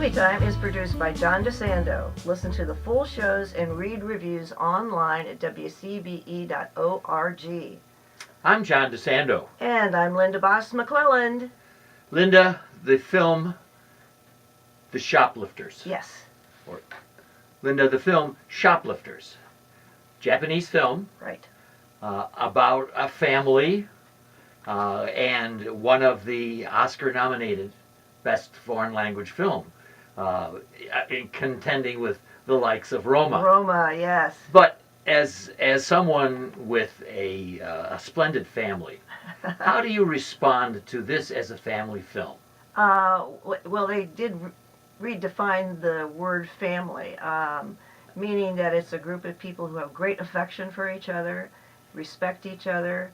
Movie Time is produced by John DeSando. Listen to the full shows and read reviews online at WCBE.org. I'm John DeSando. And I'm Linda Baas McClelland. Linda, the film The Shoplifters. Yes. Linda, the film Shoplifters. Japanese film. Right. About a family and one of the Oscar-nominated Best Foreign Language Film, contending with the likes of Roma. Roma, yes. But as someone with a splendid family, how do you respond to this as a family film? Well, they did redefine the word family, meaning that it's a group of people who have great affection for each other, respect each other,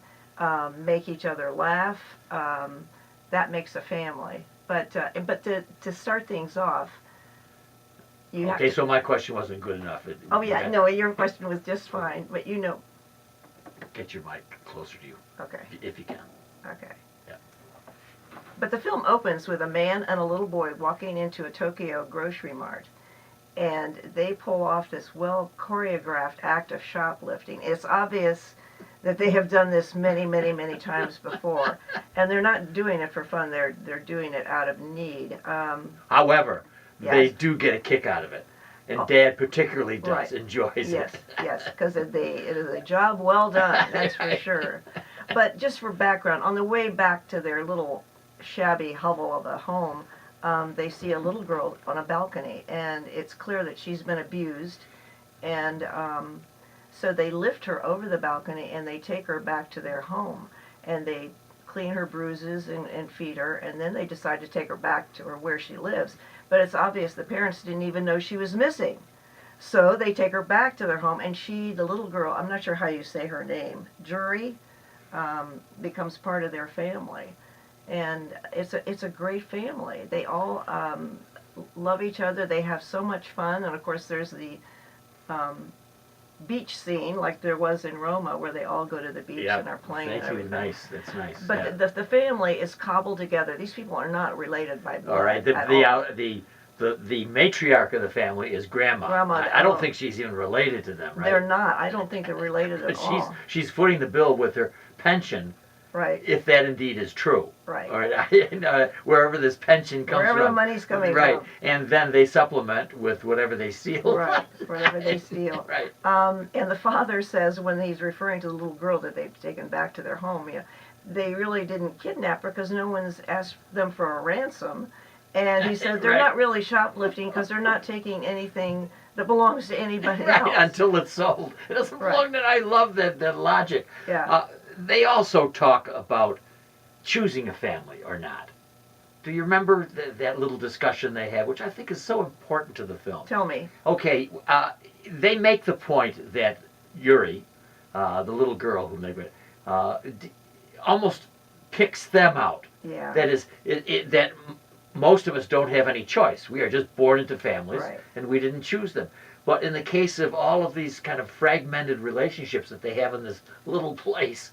make each other laugh. That makes a family. But to start things off, you have to... Okay, so my question wasn't good enough. No, your question was just fine, but Get your mic closer to you. Okay. If you can. Okay. Yeah. But the film opens with a man and a little boy walking into a Tokyo grocery mart, and they pull off this well-choreographed act of shoplifting. It's obvious that they have done this many, many, many times before, and they're not doing it for fun. They're doing it out of need. However, yes. They do get a kick out of it, and Dad particularly does, right. enjoys yes, it. Yes, because it is a job well done, that's for sure. But just for background, on the way back to their little shabby hovel of a home, they see a little girl on a balcony, and it's clear that she's been abused, and so they lift her over the balcony and they take her back to their home, and they clean her bruises and feed her, and then they decide to take her back to where she lives. But it's obvious the parents didn't even know she was missing. So they take her back to their home, and the little girl, I'm not sure how you say her name, Jury, becomes part of their family. And it's a great family. They all love each other. They have so much fun, and of course there's the beach scene like there was in Roma, where they all go to the beach and are playing and everything. Nice. That's nice. But the family is cobbled together. These people are not related by blood. All right. The matriarch of the family is Grandma. I don't think she's even related to them, right? They're not. I don't think they're related at all. She's footing the bill with her pension. Right. If that indeed is true. Right. All right. Wherever this pension comes from. Wherever the money's coming from. Right. And then they supplement with whatever they steal. Right. Whatever they steal. Right. And the father says, when he's referring to the little girl that they've taken back to their home, they really didn't kidnap her because no one's asked them for a ransom. And he said they're not really shoplifting because they're not taking anything that belongs to anybody else. Until it's sold. It doesn't belong to... I love that logic. Yeah. They also talk about choosing a family or not. Do you remember that little discussion they had, which I think is so important to the film? Tell me. Okay, they make the point that Yuri, the little girl who they almost picks them out. Yeah. That is, that most of us don't have any choice. We are just born into families, and we didn't choose them. But in the case of all of these kind of fragmented relationships that they have in this little place,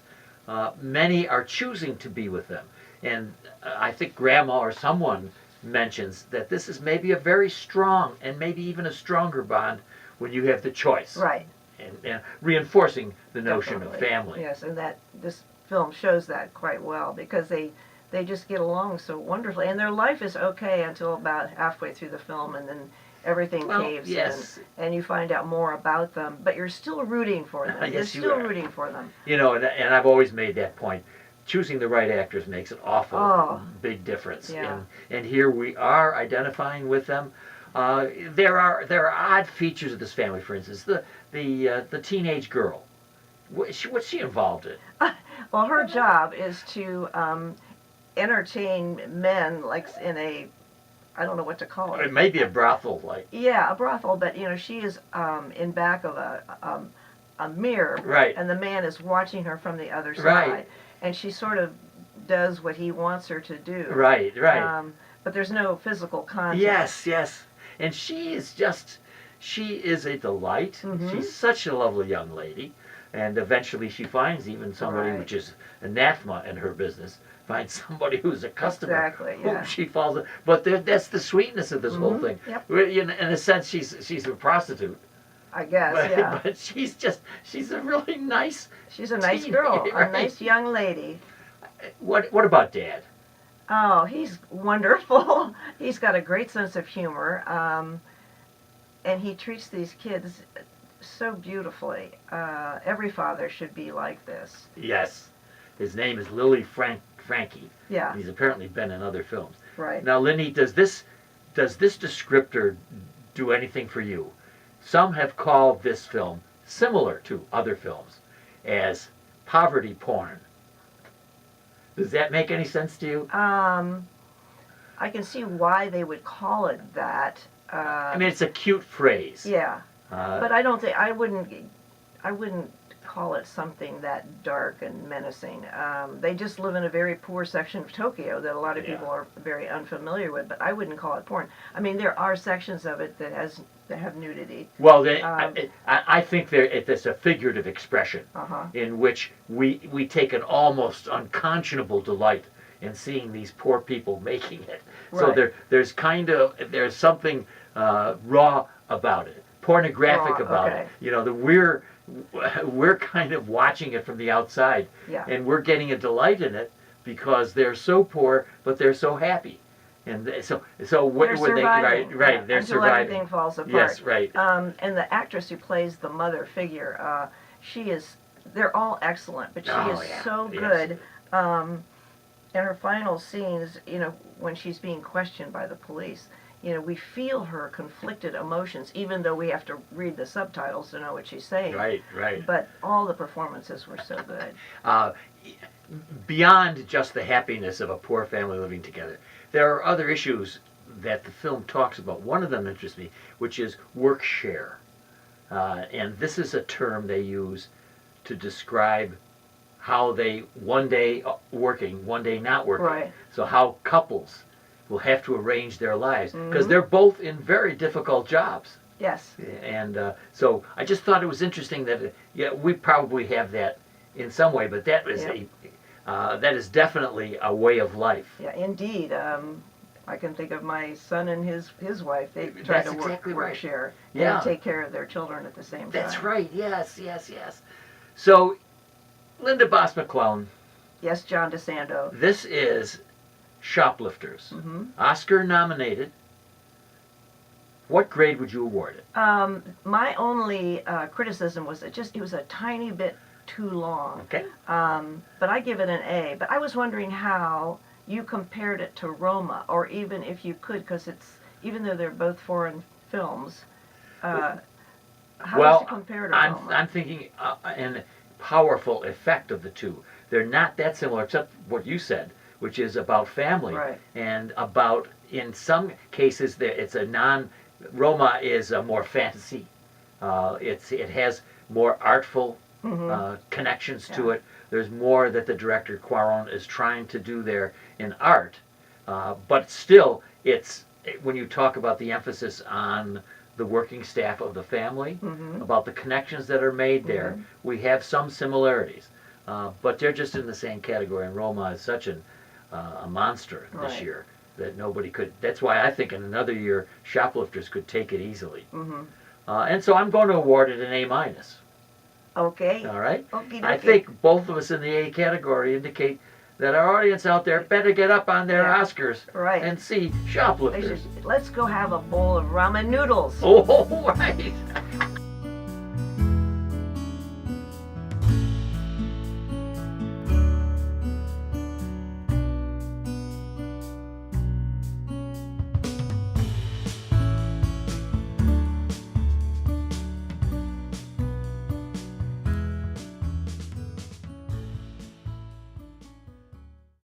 many are choosing to be with them. And I think Grandma or someone mentions that this is maybe a very strong and maybe even a stronger bond when you have the choice. Right. And reinforcing the notion of family. Yes, and this film shows that quite well, because they just get along so wonderfully. And their life is okay until about halfway through the film, and then everything caves in, and you find out more about them, but you're still rooting for them. Yes, you're still rooting for them. And I've always made that point. Choosing the right actors makes an awful big difference. Yeah. And here we are identifying with them. There are odd features of this family. For instance, the teenage girl. What's she involved in? Well, her job is to entertain men, like in a, I don't know what to call it. It may be a brothel, like. Yeah, a brothel, but she is in back of a mirror, right? And the man is watching her from the other side, right? And she sort of does what he wants her to do, right? Right. But there's no physical contact. Yes, and she is just, she is a delight. She's such a lovely young lady. And eventually she finds even somebody, which is anathema in her business, finds somebody who's a customer whom she falls in. But that's the sweetness of this whole thing. Yep. In a sense, she's a prostitute. I guess, But she's a really nice. She's a nice girl, a nice young lady. What about Dad? Oh, he's wonderful. He's got a great sense of humor, and he treats these kids so beautifully. Every father should be like this. Yes. His name is Frankie. Yeah. He's apparently been in other films. Right. Now, Lindy, does this descriptor do anything for you? Some have called this film, similar to other films, as poverty porn. Does that make any sense to you? I can see why they would call it that. I mean, it's a cute phrase. Yeah. But I don't think I wouldn't call it something that dark and menacing. They just live in a very poor section of Tokyo that a lot of people are very unfamiliar with. But I wouldn't call it porn. I mean, there are sections of it that have nudity. Well, I think it's a figurative expression in which we take an almost unconscionable delight in seeing these poor people making it. So there's something raw about it. Pornographic about it. You know, we're kind of watching it from the outside, and we're getting a delight in it because they're so poor, but they're so happy, and so what would they right? They're until surviving. Everything falls apart. Yes, right. And the actress who plays the mother figure, they're all excellent, but she is so good. In her final scenes, when she's being questioned by the police, we feel her conflicted emotions, even though we have to read the subtitles to know what she's saying. Right. But all the performances were so good. Beyond just the happiness of a poor family living together, there are other issues that the film talks about. One of them interests me, which is work share. And this is a term they use to describe how they, one day working, one day not working. Right. So how couples will have to arrange their lives, because they're both in very difficult jobs. Yes. And so I just thought it was interesting that we probably have that in some way, but that is that is definitely a way of life. Yeah, indeed. I can think of my son and his wife. They try to work share and take care of their children at the same time. That's right. Yes. So, Linda Baas McClelland. Yes, John DeSando. This is Shoplifters. Oscar nominated. What grade would you award it? My only criticism was it was a tiny bit too long. Okay. But I give it an A. But I was wondering how you compared it to Roma, or even if you could, because even though they're both foreign films, how does it compare to Roma? I'm thinking an powerful effect of the two. They're not that similar, except what you said, which is about family, and about, in some cases, Roma is a more fantasy. It has more artful connections to it. There's more that the director Cuarón is trying to do there in art, but still, when you talk about the emphasis on the working staff of the family, about the connections that are made there, we have some similarities, but they're just in the same category. And Roma is such a monster this year that nobody could. That's why I think in another year, Shoplifters could take it easily. And so I'm going to award it an A-. Okay. All right. Okey-dokey. I think both of us in the A category indicate that our audience out there better get up on their Oscars and see Shoplifters. Let's go have a bowl of ramen noodles. Oh, right.